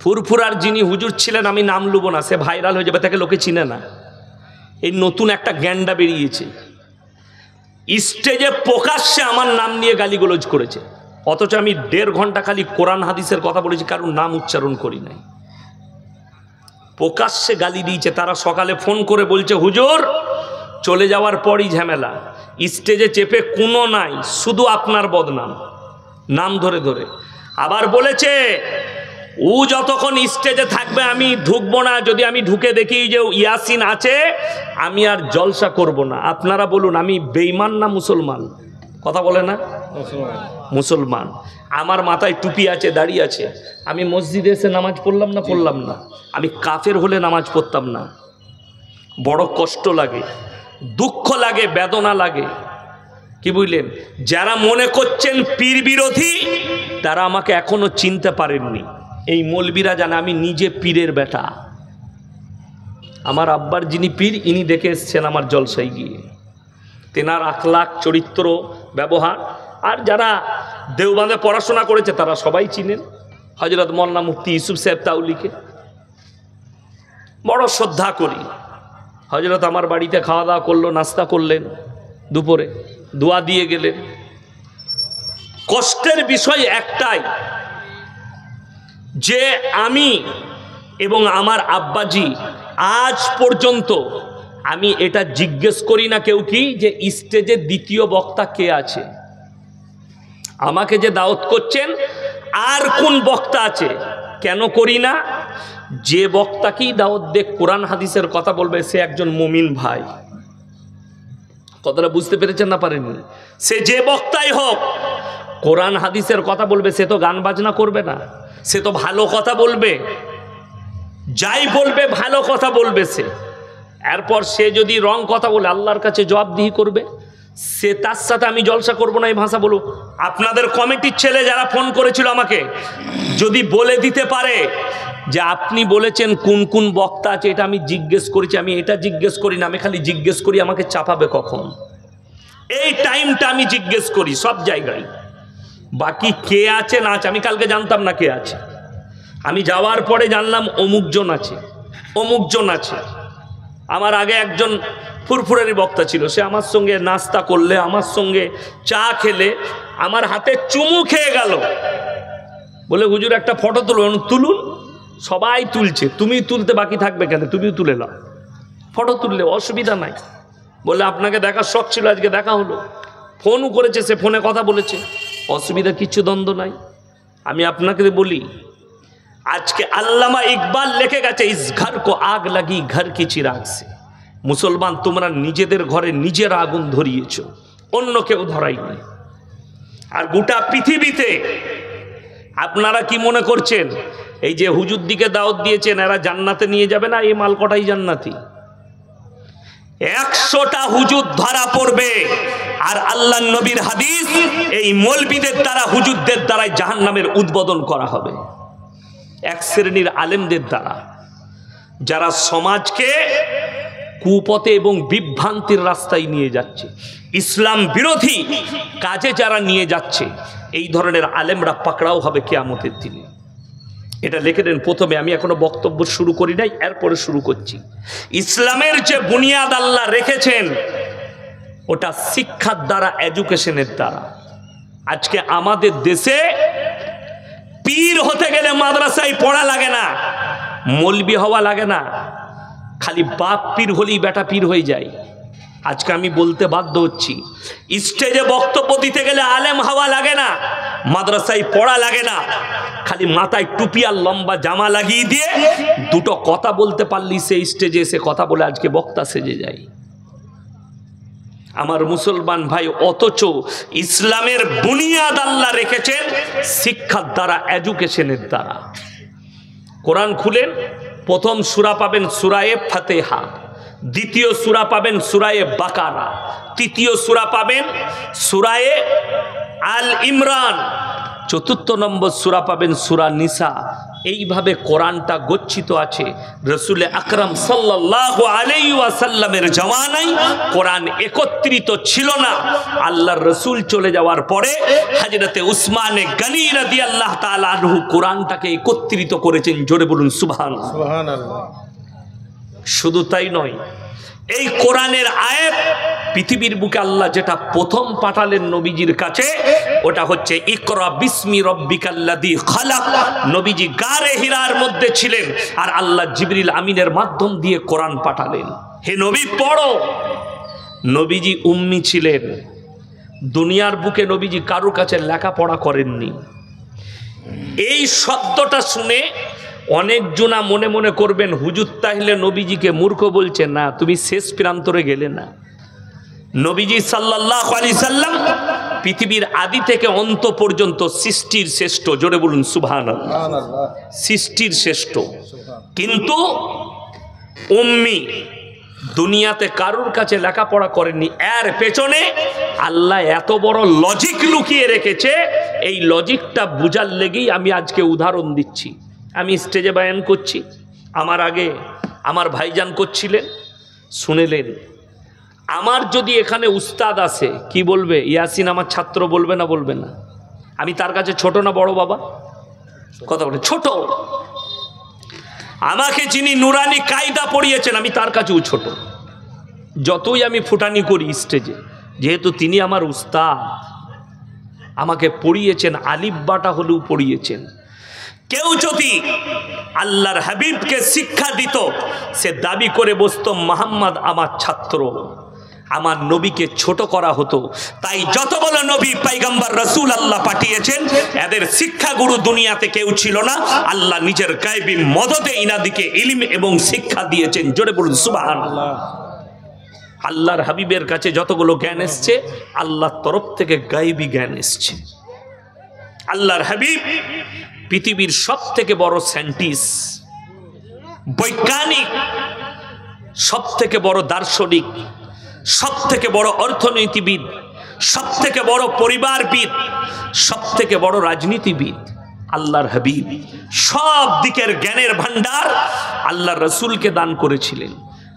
ফুরফুরার যিনি হুজুর ছিলেন, আমি নাম লুবো না, সে ভাইরাল হয়ে যাবে, তাকে লোকে চিনে না। এই নতুন একটা গ্যান্ডা বেরিয়েছে, স্টেজে প্রকাশ্যে আমার নাম নিয়ে গালিগালাজ করেছে, অথচ আমি 1.5 ঘন্টা খালি কোরআন হাদিসের কথা বলেছি, কারোর নাম উচ্চারণ করি নাই। প্রকাশ্যে গালি দিয়েছে। তারা সকালে ফোন করে বলছে, হুজুর চলে যাওয়ার পরই ঝামেলা, স্টেজে চেপে কোনো নাই, শুধু আপনার বদনাম, নাম ধরে ধরে। আবার বলেছে ও যতক্ষণ স্টেজে থাকবে আমি ঢুকবো না, যদি আমি ঢুকে দেখি যে ইয়াসিন আছে আমি আর জলসা করব না। আপনারা বলুন আমি বেঈমান না মুসলমান? কথা বলে না? মুসলমান। আমার মাথায় টুপি আছে, দাড়ি আছে, আমি মসজিদে এসে নামাজ পড়লাম না? পড়লাম না। আমি কাফের হলে নামাজ পড়তাম না। বড় কষ্ট লাগে, দুঃখ লাগে, বেদনা লাগে। কি বুঝলেন? যারা মনে করছেন পীর বিরোধী তারা আমাকে এখনো চিনতে পারেননি। এই মৌলবীরা জানে আমি নিজে পীরের বেটা। আমার আব্বার যিনি পীর, ইনি দেখে এসছেন আমার জলসায় গিয়ে। তেনার আখলাক, চরিত্র, ব্যবহার। আর যারা দেওবন্দে পড়াশোনা করেছে তারা সবাই চিনেন। হযরত মওলানা মুফতি ইউসুফ সাহেব তাওলিকে বড় শ্রদ্ধা করি। হযরত আমার বাড়িতে খাওয়া দাওয়া করলো, নাস্তা করলেন, দুপুরে দোয়া দিয়ে গেলেন। কষ্টের বিষয় একটাই যে আমি এবং আমার আব্বাজি আজ পর্যন্ত আমি এটা জিজ্ঞেস করি না কেউ কি যে স্টেজে দ্বিতীয় বক্তা কে আছে, আমাকে যে দাওয়াত করছেন আর কোন বক্তা আছে, কেন করি না? যে বক্তাকেই দাওয়াত দিয়ে কোরআন হাদিসের কথা বলবে সে একজন মুমিন ভাই। কথাটা বুঝতে পেরেছেন না পারেননি? সে যে বক্তাই হোক, কোরআন হাদিসের কথা বলবে, সে তো গান বাজনা করবে না, সে তো ভালো কথা বলবে, যাই বলবে ভালো কথা বলবে সে। এরপর সে যদি রং কথা বলে আল্লাহর কাছে জবাবদিহি করবে। সে তার সাথে আমি জলসা করব না এই ভাষা বলবো। আপনাদের কমিটির ছেলে যারা ফোন করেছিল আমাকে, যদি বলে দিতে পারে যে আপনি বলেছেন কোন কোন বক্তা আছে, এটা আমি জিজ্ঞেস করেছি, আমি এটা জিজ্ঞেস করি না, আমি খালি জিজ্ঞেস করি আমাকে চাপাবে কখন, এই টাইমটা আমি জিজ্ঞেস করি সব জায়গায়। বাকি কে আছে না আছে আমি কালকে জানতাম না কে আছে, আমি যাওয়ার পরে জানলাম অমুক জন আছে, অমুক জন আছে। আমার আগে একজন ফুরফুরারি বক্তা ছিল, সে আমার সঙ্গে নাস্তা করলে, আমার সঙ্গে চা খেলে আমার হাতে চুমু খেয়ে গেল, বলে হুজুর একটা ফটো তুলুন। তুলুন, সবাই তুলছে, তুমি তুলতে বাকি থাকবে কেন, তুমিও তুলে নাও, ফটো তুললে অসুবিধা নাই। বলে আপনাকে দেখার শখ ছিল, আজকে দেখা হলো। ফোনও করেছে, সে ফোনে কথা বলেছে, অসুবিধা কিচ্ছু দ্বন্দ্ব নাই। আমি আপনাকে বলি, আজকে আল্লামা ইকবাল লিখে গেছে, ইস ঘর কো আগ লাগি ঘর কি চিরাগ সে। মুসলমান তোমরা নিজেদের ঘরে নিজের আগুন ধরিয়েছ, অন্য কেউ ধরাইনি। আর গোটা পৃথিবীতে আপনারা কি মনে করছেন এই যে হুজুর দিকে দাওয়াত দিয়েছেন এরা জান্নাতে নিয়ে যাবে না? এই মাল কটাই জান্নাতি। 100টা হুজুর ধরা পড়বে, আর আল্লাহর নবীর হাদিস এই মৌলবীদের দ্বারা, হুজুরদের দ্বারা জাহান্নামের উদ্বোধন করা হবে। এক শ্রেণীর আলেমদের দ্বারা, যারা সমাজকে কুপথে এবং বিভ্রান্তির রাস্তায় নিয়ে যাচ্ছে, ইসলাম বিরোধী কাজে যারা নিয়ে যাচ্ছে, এই ধরনের আলেমরা পাকড়াও হবে কিয়ামতের দিনে। এটা লিখে দেন প্রথমে। আমি এখনো বক্তব্য শুরু করি নাই, এরপরে শুরু করছি। ইসলামের যে বুনিয়াদ আল্লাহ রেখেছেন ওটা শিক্ষার দ্বারা, এডুকেশনের দ্বারা। আজকে আমাদের দেশে পীর হতে গেলে মাদ্রাসায় পড়া লাগে না, মৌলবি হওয়া লাগে না, খালি বাপ পীর হলেই বেটা পীর হয়ে যায়। আজকে আমি বলতে বাধ্য হচ্ছি, স্টেজে বক্তব্য দিতে গেলে আলেম হওয়া লাগে না, মাদ্রাসায় পড়া লাগে না, খালি মাথায় টুপি আর লম্বা জামা লাগিয়ে দিয়ে দুটো কথা বলতে পারলি সে স্টেজে এসে কথা বলে আজকে বক্তা সেজে যায়। আমার মুসলমান ভাই, অথচ ইসলামের বুনিয়াদ আল্লাহ রেখেছেন শিক্ষার দ্বারা, এডুকেশনের দ্বারা। কোরআন খুলেন, প্রথম সূরা পাবেন সূরায়ে ফাতিহা, দ্বিতীয় সূরা পাবেন সূরায়ে বাকারা, তৃতীয় সূরা পাবেন সূরায়ে আল ইমরান, চতুর্থ নম্বর সূরা পাবেন সূরা নিসা, এইভাবে কোরআনটা গচ্ছিত আছে। রসুল আকরাম সাল্লাল্লাহু আলাইহি ওয়াসাল্লামের জামানায় কোরআন একত্রিত ছিল না। আল্লাহর রসুল চলে যাওয়ার পরে হযরতে উসমানে গনি রাদিয়াল্লাহু তাআলা আনহু কোরআনটাকে একত্রিত করেছেন। জোরে বলুন সুবহানাল্লাহ। সুবহানাল্লাহ। শুধু তাই নয়, এই কোরআনের আয়াত পৃথিবীর বুকে আল্লাহ যেটা প্রথম পাঠালেন নবীজির কাছে, ওটা হচ্ছে ইকরা বিসমি রব্বিকাল্লাযী খালাক। নবীজি গারে হিরার মধ্যে ছিলেন আর আল্লাহ জিবরিল আমিনের মাধ্যম দিয়ে কোরআন পাঠালেন। হে নবী পড়ো। নবীজি উম্মি ছিলেন। দুনিয়ার বুকে নবীজি কারোর কাছে লেখাপড়া করেননি। এই শব্দটা শুনে অনেক জনা মনে মনে করবেন হুজুর তাহলে নবীজিকে মূর্খ বলছেন। না, তুমি শেষ প্রান্তরে গেলে না। নবীজি সাল্লাল্লাহু আলাইহি সাল্লাম পৃথিবীর আদি থেকে অন্ত পর্যন্ত সৃষ্টির শ্রেষ্ঠ। জোরে বলুন সুবহানাল্লাহ। সৃষ্টির শ্রেষ্ঠ, কিন্তু উম্মি, দুনিয়াতে কারোর কাছে লেখাপড়া করেননি। এর পেছনে আল্লাহ এত বড় লজিক লুকিয়ে রেখেছে। এই লজিকটা বুঝার লেগেই আমি আজকে উদাহরণ দিচ্ছি। আমি স্টেজে বয়ান করছি, আমার আগে আমার ভাইজান করছিলেন, শুনেলেন। আমার যদি এখানে উস্তাদ আসে, কি বলবে? ইয়াসিন আমার ছাত্র বলবে না? বলবে না? আমি তার কাছে ছোট না বড়? বাবা কথা বলে ছোট। আমাকে যিনি নুরানি কায়দা পড়িয়েছেন, আমি তার কাছেও ছোট। যতই আমি ফুটানি করি স্টেজে, যেহেতু তিনি আমার উস্তাদ, আমাকে পড়িয়েছেন, আলিফ বাটা হলেও পড়িয়েছেন। কেউ যদি আল্লাহর হাবিবকে শিক্ষা দিত, সে দাবি করে বসতো মুহাম্মদ আমার ছাত্র। আমার নবীকে ছোট করা হতো। তাই যত বড় নবী পয়গম্বর রাসূল আল্লাহ পাঠিয়েছেন, এদের শিক্ষাগুরু দুনিয়াতে কেউ ছিল না। আল্লাহ নিজের গায়বী মদদে ইনাদিকে ইলম এবং শিক্ষা দিয়েছেন। জোরে বলুন সুবহানাল্লাহ। আল্লাহর হাবিবের কাছে যতগুলো জ্ঞান এসছে, আল্লাহর তরফ থেকে গায়বী জ্ঞান এসছে। আল্লাহর হাবিব পৃথিবীর সব থেকে বড় সায়েন্টিস্ট, বৈজ্ঞানিক, সব থেকে বড় দার্শনিক, সব থেকে বড় অর্থনীতিবিদ, সব থেকে বড় পরিবারবিদ, সব থেকে বড় রাজনীতিবিদ আল্লাহর হাবিব। সব দিকের জ্ঞানের ভান্ডার আল্লাহর রসুলকে দান করেছিলেন।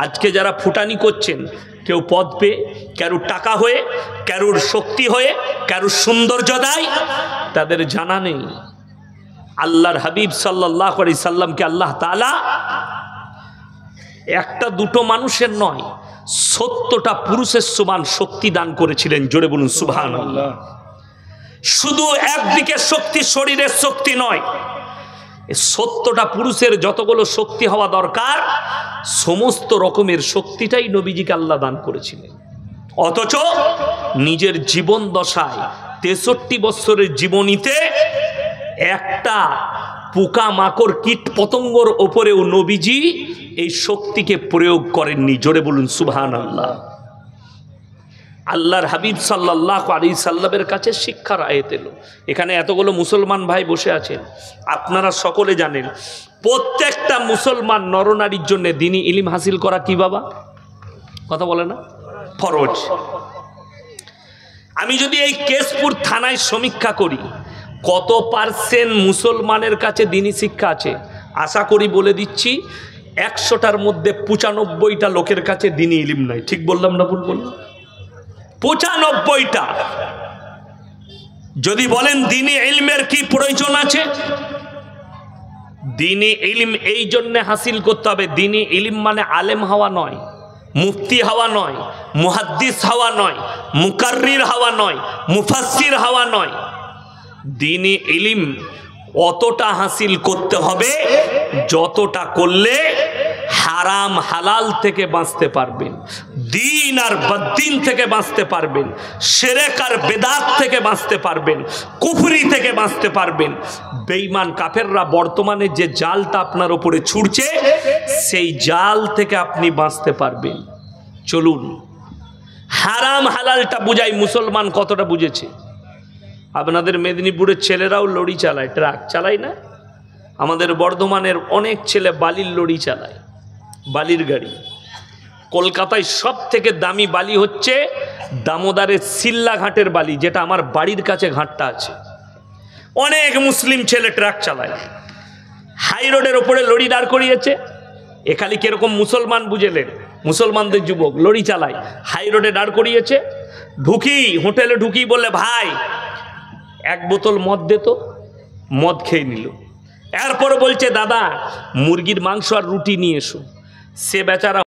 আজকে যারা ফুটানি করছেন, কেউ পদ পেয়ে, কারুর টাকা হয়ে, কারুর শক্তি হয়ে, কারুর সৌন্দর্য দেয়, তাদের জানা নেই আল্লাহর হাবিব সাল্লাল্লাহু আলাইহি সাল্লামকে আল্লাহ তাআলা একটা দুটো মানুষের নয়, 70টা পুরুষের সমান শক্তি দান করেছিলেন। জোরে বলুন সুবহানাল্লাহ। শুধু একদিকে শক্তি, শরীরের শক্তি নয়, 70টা পুরুষের যতগুলো শক্তি হওয়া দরকার, সমস্ত রকমের শক্তিটাই নবীজিকে আল্লাহ দান করেছিলেন। অথচ নিজের জীবন দশায় 63 বছরের জীবনীতে একটা পোকা মাকড় কীট পতঙ্গর ওপরেও নবীজি এই শক্তিকে প্রয়োগ করেননি। জোরে বলুন সুবহানাল্লাহ। আল্লাহর হাবিব সাল্লাল্লাহু আলাইহি সাল্লামের কাছে শিক্ষার আয়াত এলো। এখানে এতগুলো মুসলমান ভাই বসে আছেন, আপনারা সকলে জানেন প্রত্যেকটা মুসলমান নরনারীর জন্য দ্বীনি ইলম হাসিল করা কি বাবা? কথা বলে না? ফরজ। আমি যদি এই কেশপুর থানায় সমীক্ষা করি, কত পার্সেন্ট মুসলমানের কাছে দ্বীনি শিক্ষা আছে, আশা করি বলে দিচ্ছি 100টার মধ্যে 95টা লোকের কাছে দ্বীনি ইলম নাই। ঠিক বললাম না ভুল বললাম? 95টা। যদি বলেন দ্বীনি ইলমের কি প্রয়োজন আছে, দ্বীনি ইলম এই জন্য হাসিল করতে হবে। দ্বীনি ইলম মানে আলেম হওয়া নয়, মুফতি হওয়া নয়, মুহাদ্দিস হওয়া নয়, মুকাররির হওয়া নয়, মুফাসসির হওয়া নয়। দ্বীনি ইলম অতটা হাসিল করতে হবে যতটা করলে হারাম হালাল থেকে বাঁচতে পারবেন, দিন আর বদ্দিন থেকে বাঁচতে পারবেন, শিরক আর বেদাত থেকে বাঁচতে পারবেন, কুফরি থেকে বাঁচতে পারবেন। বেঈমান কাফেররা বর্তমানে যে জালটা আপনার উপরে ছুড়ছে, সেই জাল থেকে আপনি বাঁচতে পারবেন। চলুন হারাম হালালটা বুঝাই। মুসলমান কতটা বুঝেছে? আপনাদের মেদিনীপুরের ছেলেরাও লরি চালায়, ট্রাক চালায় না? আমাদের বর্ধমানের অনেক ছেলে বালির লরি চালায়, বালির গাড়ি। কলকাতায় সব থেকে দামি বালি হচ্ছে দামোদরের সিল্লা ঘাটের বালি, যেটা আমার বাড়ির কাছে ঘাটটা আছে। অনেক মুসলিম ছেলে ট্রাক চালায়। হাই রোডের ওপরে লরি দাঁড় করিয়েছে। এ খালি কিরকম মুসলমান বুঝেলেন, মুসলমানদের যুবক লরি চালায়, হাই রোডে দাঁড় করিয়েছে। হোটেলে ঢুকি বললে, ভাই এক বোতল মদ দে তো। মদ খেয়ে নিল। এরপর বলছে, দাদা মুরগির মাংস আর রুটি নিয়ে এসো। সে বেচারা